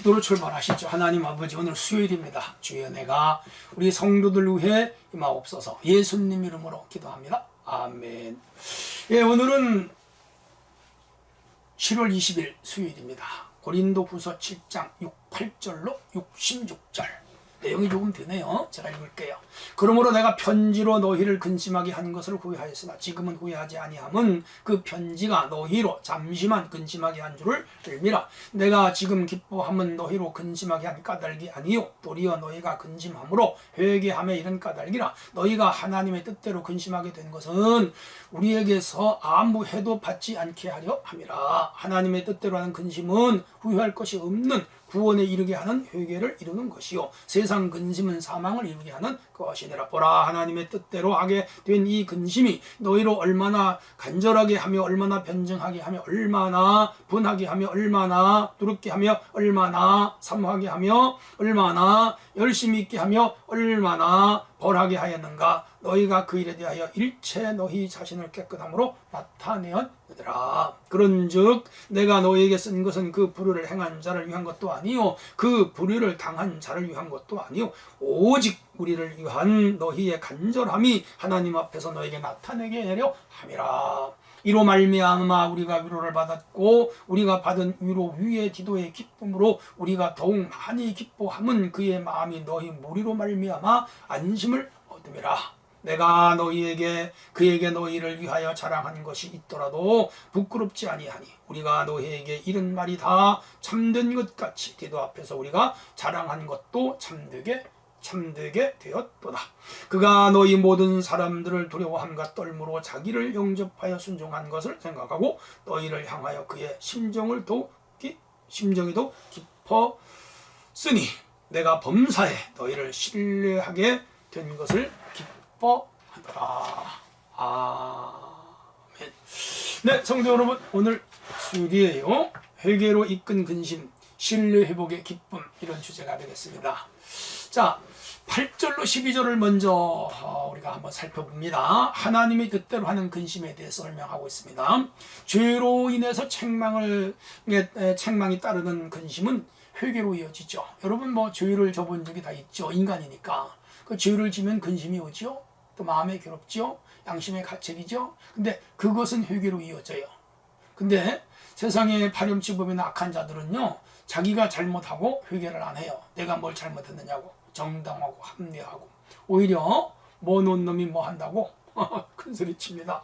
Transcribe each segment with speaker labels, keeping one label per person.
Speaker 1: 기도로 출발하시죠. 하나님 아버지, 오늘 수요일입니다. 주여 내가 우리 성도들 위해 임하옵소서. 예수님 이름으로 기도합니다. 아멘. 예, 오늘은 7월 20일 수요일입니다. 고린도후서 7장 8절로 66절 내용이 조금 되네요. 제가 읽을게요. 그러므로 내가 편지로 너희를 근심하게 한 것을 후회하였으나 지금은 후회하지 아니함은 그 편지가 너희로 잠시만 근심하게 한 줄을 알미라. 내가 지금 기뻐함은 너희로 근심하게 한 까닭이 아니요 도리어 너희가 근심함으로 회개함에 이른 까닭이라. 너희가 하나님의 뜻대로 근심하게 된 것은 우리에게서 아무 해도 받지 않게 하려 함이라. 하나님의 뜻대로 하는 근심은 후회할 것이 없는 구원에 이르게 하는 회개를 이루는 것이요 세상 근심은 사망을 이루게 하는 것이니라. 보라, 하나님의 뜻대로 하게 된 이 근심이 너희로 얼마나 간절하게 하며 얼마나 변증하게 하며 얼마나 분하게 하며 얼마나 두렵게 하며 얼마나 사모하게 하며 얼마나 열심히 있게 하며 얼마나 벌하게 하였는가. 너희가 그 일에 대하여 일체 너희 자신을 깨끗함으로 나타내었느니라. 그런즉 내가 너희에게 쓴 것은 그 불의를 행한 자를 위한 것도 아니요 그 불의를 당한 자를 위한 것도 아니요 오직 우리를 위한 너희의 간절함이 하나님 앞에서 너에게 나타내게 하려 함이라. 이로 말미암아 우리가 위로를 받았고 우리가 받은 위로 위의 기도의 기쁨으로 우리가 더욱 많이 기뻐함은 그의 마음이 너희 무리로 말미암아 안심을 얻음이라. 내가 그에게 너희를 위하여 자랑한 것이 있더라도 부끄럽지 아니하니 우리가 너희에게 이른 말이 다 참된 것 같이 디도 앞에서 우리가 자랑한 것도 참되게 되었도다. 그가 너희 모든 사람들을 두려워함과 떨므로 자기를 영접하여 순종한 것을 생각하고 너희를 향하여 그의 심정이 더욱 깊었으니 내가 범사에 너희를 신뢰하게 된 것을 기뻐하더라. 아멘. 네, 성도 여러분, 오늘 수요일이에요. 회개로 이끈 근심, 신뢰 회복의 기쁨, 이런 주제가 되겠습니다. 자, 8절로 12절을 먼저 우리가 한번 살펴봅니다. 하나님의 뜻대로 하는 근심에 대해서 설명하고 있습니다. 죄로 인해서 책망이 따르는 근심은 회개로 이어지죠. 여러분 죄를 져본 적이 다 있죠. 인간이니까. 그 죄를 지면 근심이 오죠. 또 마음에 괴롭죠. 양심에 가책이죠. 근데 그것은 회개로 이어져요. 근데 세상의 파렴치범이나 악한 자들은요, 자기가 잘못하고 회개를 안 해요. 내가 뭘 잘못했느냐고 정당하고 합리하고 오히려 뭐 놓은 놈이 뭐 한다고 큰소리 칩니다.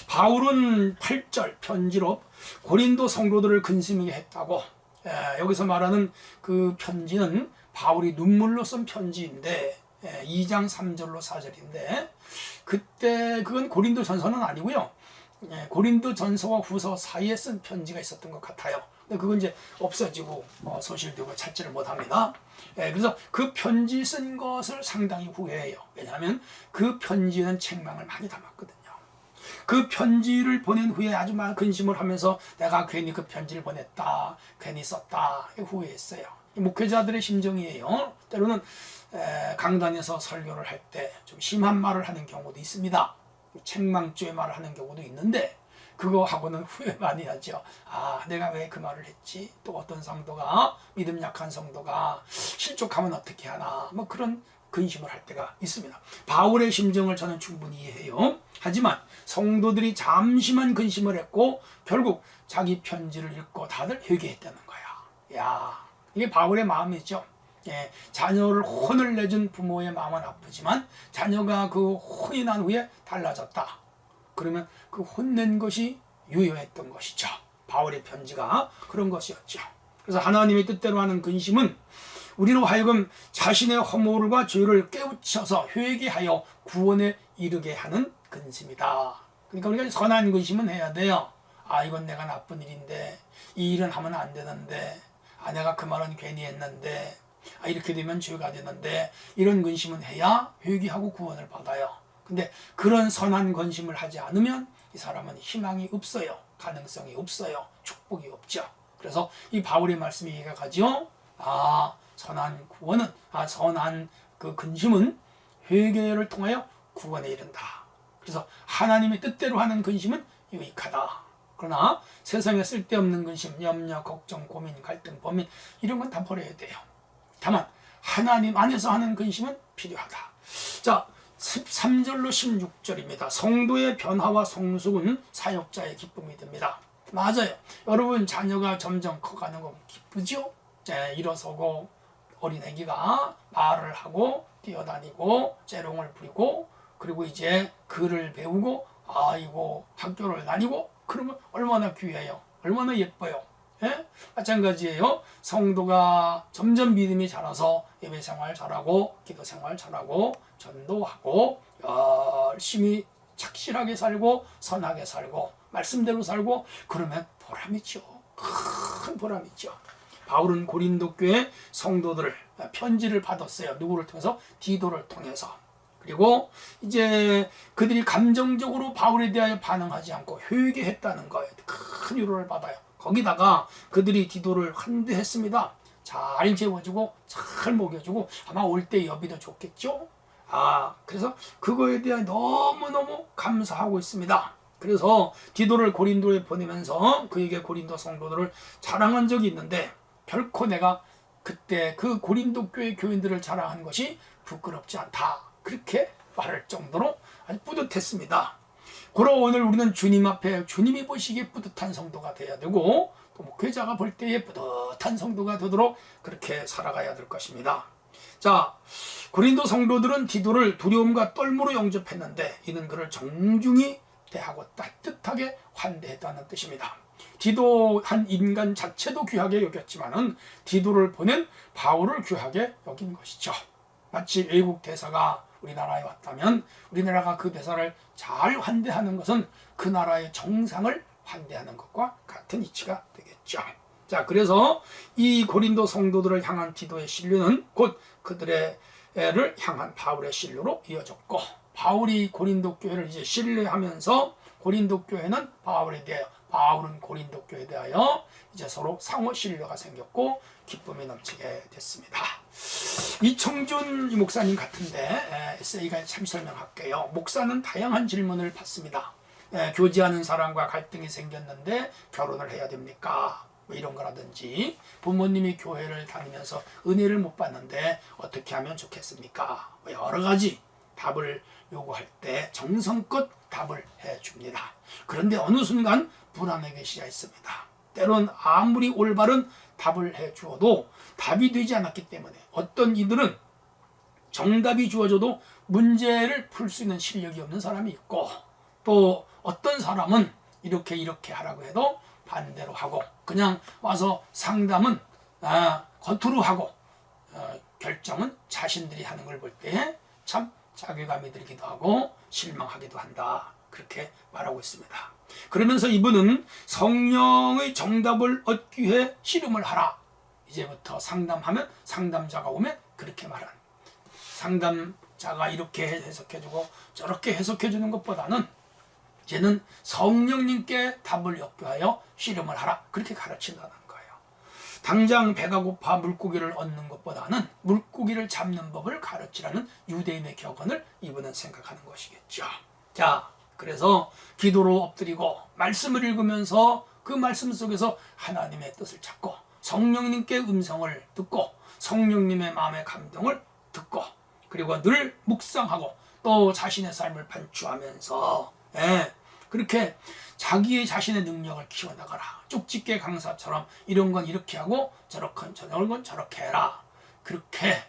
Speaker 1: 바울은 8절 편지로 고린도 성도들을 근심하게 했다고. 여기서 말하는 그 편지는 바울이 눈물로 쓴 편지인데 2장 3절로 4절인데 그때 그건 고린도 전서는 아니고요. 고린도 전서와 후서 사이에 쓴 편지가 있었던 것 같아요. 근데 그건 이제 없어지고 소실되고 찾지를 못합니다. 그래서 그 편지 쓴 것을 상당히 후회해요. 왜냐하면 그 편지는 책망을 많이 담았거든요. 그 편지를 보낸 후에 아주 많은 근심을 하면서 내가 괜히 그 편지를 보냈다, 괜히 썼다 후회했어요. 목회자들의 심정이에요. 때로는 강단에서 설교를 할 때 좀 심한 말을 하는 경우도 있습니다. 책망조의 말을 하는 경우도 있는데 그거 하고는 후회 많이 하죠. 내가 왜 그 말을 했지? 또 어떤 성도가, 믿음 약한 성도가 실족하면 어떻게 하나, 그런 근심을 할 때가 있습니다. 바울의 심정을 저는 충분히 이해해요. 하지만 성도들이 잠시만 근심을 했고 결국 자기 편지를 읽고 다들 회개했다는 거야. 이게 바울의 마음이죠. 자녀를 혼을 내준 부모의 마음은 아프지만 자녀가 그 혼이 난 후에 달라졌다. 그러면 그 혼낸 것이 유효했던 것이죠. 바울의 편지가 그런 것이었죠. 그래서 하나님의 뜻대로 하는 근심은 우리로 하여금 자신의 허물과 죄를 깨우쳐서 회개하여 구원에 이르게 하는 근심이다. 그러니까 우리가 선한 근심은 해야 돼요. 이건 내가 나쁜 일인데, 이 일은 하면 안 되는데, 내가 그 말은 괜히 했는데, 이렇게 되면 죄가 되는데, 이런 근심은 해야 회개하고 구원을 받아요. 근데 그런 선한 근심을 하지 않으면 이 사람은 희망이 없어요. 가능성이 없어요. 축복이 없죠. 그래서 이 바울의 말씀이 이해가 가죠. 선한 구원은, 선한 그 근심은 회개를 통하여 구원에 이른다. 그래서 하나님의 뜻대로 하는 근심은 유익하다. 그러나 세상에 쓸데없는 근심, 염려, 걱정, 고민, 갈등, 범민 이런 건 다 버려야 돼요. 다만 하나님 안에서 하는 근심은 필요하다. 자, 13절로 16절입니다. 성도의 변화와 성숙은 사역자의 기쁨이 됩니다. 맞아요. 여러분 자녀가 점점 커가는 거 기쁘죠? 일어서고 어린애기가 말을 하고 뛰어다니고 재롱을 부리고 그리고 이제 글을 배우고 아이고 학교를 다니고 그러면 얼마나 귀해요. 얼마나 예뻐요. 예? 마찬가지예요. 성도가 점점 믿음이 자라서 예배 생활 잘하고 기도 생활 잘하고 전도하고 열심히 착실하게 살고 선하게 살고 말씀대로 살고 그러면 보람이죠. 큰 보람이죠. 바울은 고린도 교회 성도들을 편지를 받았어요. 누구를 통해서? 디도를 통해서. 그리고 이제 그들이 감정적으로 바울에 대하여 반응하지 않고 회개했다는 거예요. 큰 위로를 받아요. 거기다가 그들이 디도를 환대했습니다. 잘 재워주고 잘 먹여주고 아마 올 때 여비도 좋겠죠. 그래서 그거에 대해 너무너무 감사하고 있습니다. 그래서 디도를 고린도에 보내면서 그에게 고린도 성도들을 자랑한 적이 있는데 결코 내가 그때 그 고린도 교회 교인들을 자랑한 것이 부끄럽지 않다. 그렇게 말할 정도로 아주 뿌듯했습니다. 그러 오늘 우리는 주님 앞에 주님이 보시기에 뿌듯한 성도가 되어야 되고 또 목회자가 볼 때에 뿌듯한 성도가 되도록 그렇게 살아가야 될 것입니다. 자, 고린도 성도들은 디도를 두려움과 떨므로 영접했는데 이는 그를 정중히 대하고 따뜻하게 환대했다는 뜻입니다. 디도 한 인간 자체도 귀하게 여겼지만은 디도를 보낸 바울을 귀하게 여긴 것이죠. 마치 외국 대사가 우리나라에 왔다면 우리나라가 그 대사를 잘 환대하는 것은 그 나라의 정상을 환대하는 것과 같은 이치가 되겠죠. 자, 그래서 이 고린도 성도들을 향한 디도의 신뢰는 곧 그들을 향한 바울의 신뢰로 이어졌고 바울이 고린도 교회를 이제 신뢰하면서 고린도 교회는 바울에 대하여 바울은 고린도 교회에 대하여 이제 서로 상호 신뢰가 생겼고 기쁨이 넘치게 됐습니다. 이청준 목사님 같은데 에세이가 참 설명할게요. 목사는 다양한 질문을 받습니다. 교제하는 사람과 갈등이 생겼는데 결혼을 해야 됩니까? 뭐 이런 거라든지 부모님이 교회를 다니면서 은혜를 못 받는데 어떻게 하면 좋겠습니까? 뭐 여러 가지 답을 요구할 때 정성껏 답을 해줍니다. 그런데 어느 순간 불안하게 시작했습니다. 때론 아무리 올바른 답을 해주어도 답이 되지 않았기 때문에 어떤 이들은 정답이 주어져도 문제를 풀 수 있는 실력이 없는 사람이 있고 또 어떤 사람은 이렇게 하라고 해도 반대로 하고 그냥 와서 상담은 겉으로 하고 결정은 자신들이 하는 걸 볼 때 참 자괴감이 들기도 하고 실망하기도 한다. 그렇게 말하고 있습니다. 그러면서 이분은 성령의 정답을 얻기 위해 씨름을 하라. 이제부터 상담하면 상담자가 오면 그렇게 말하는 상담자가 이렇게 해석해주고 저렇게 해석해주는 것보다는 이제는 성령님께 답을 얻기 위하여 씨름을 하라. 그렇게 가르친다는 거예요. 당장 배가 고파 물고기를 얻는 것보다는 물고기를 잡는 법을 가르치라는 유대인의 격언을 이분은 생각하는 것이겠죠. 자, 그래서 기도로 엎드리고 말씀을 읽으면서 그 말씀 속에서 하나님의 뜻을 찾고 성령님께 음성을 듣고 성령님의 마음의 감동을 듣고 그리고 늘 묵상하고 또 자신의 삶을 반추하면서 그렇게 자기의 자신의 능력을 키워나가라. 쪽집게 강사처럼 이런 건 이렇게 하고 저런 건 저렇게 해라. 그렇게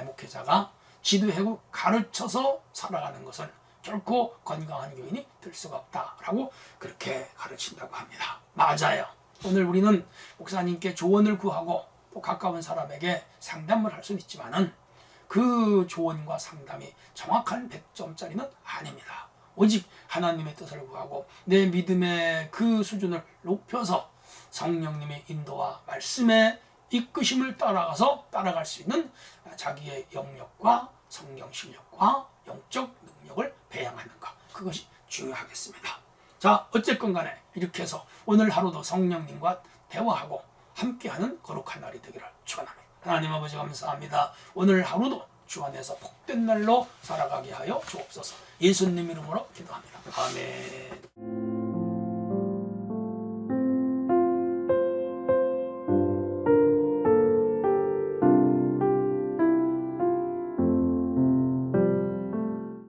Speaker 1: 목회자가 지도하고 가르쳐서 살아가는 것은 결코 건강한 교인이 될 수가 없다라고 그렇게 가르친다고 합니다. 맞아요. 오늘 우리는 목사님께 조언을 구하고 또 가까운 사람에게 상담을 할 수는 있지만은 그 조언과 상담이 정확한 100점짜리는 아닙니다. 오직 하나님의 뜻을 구하고 내 믿음의 그 수준을 높여서 성령님의 인도와 말씀의 이끄심을 따라갈 수 있는 자기의 영역과 성령 실력과 영적 능력을 배양하는 것, 그것이 중요하겠습니다. 자, 어쨌건 간에 이렇게 해서 오늘 하루도 성령님과 대화하고 함께하는 거룩한 날이 되기를 축원합니다. 하나님 아버지 감사합니다. 오늘 하루도 주 안에서 복된 날로 살아가게 하여 주옵소서. 예수님 이름으로 기도합니다. 아멘.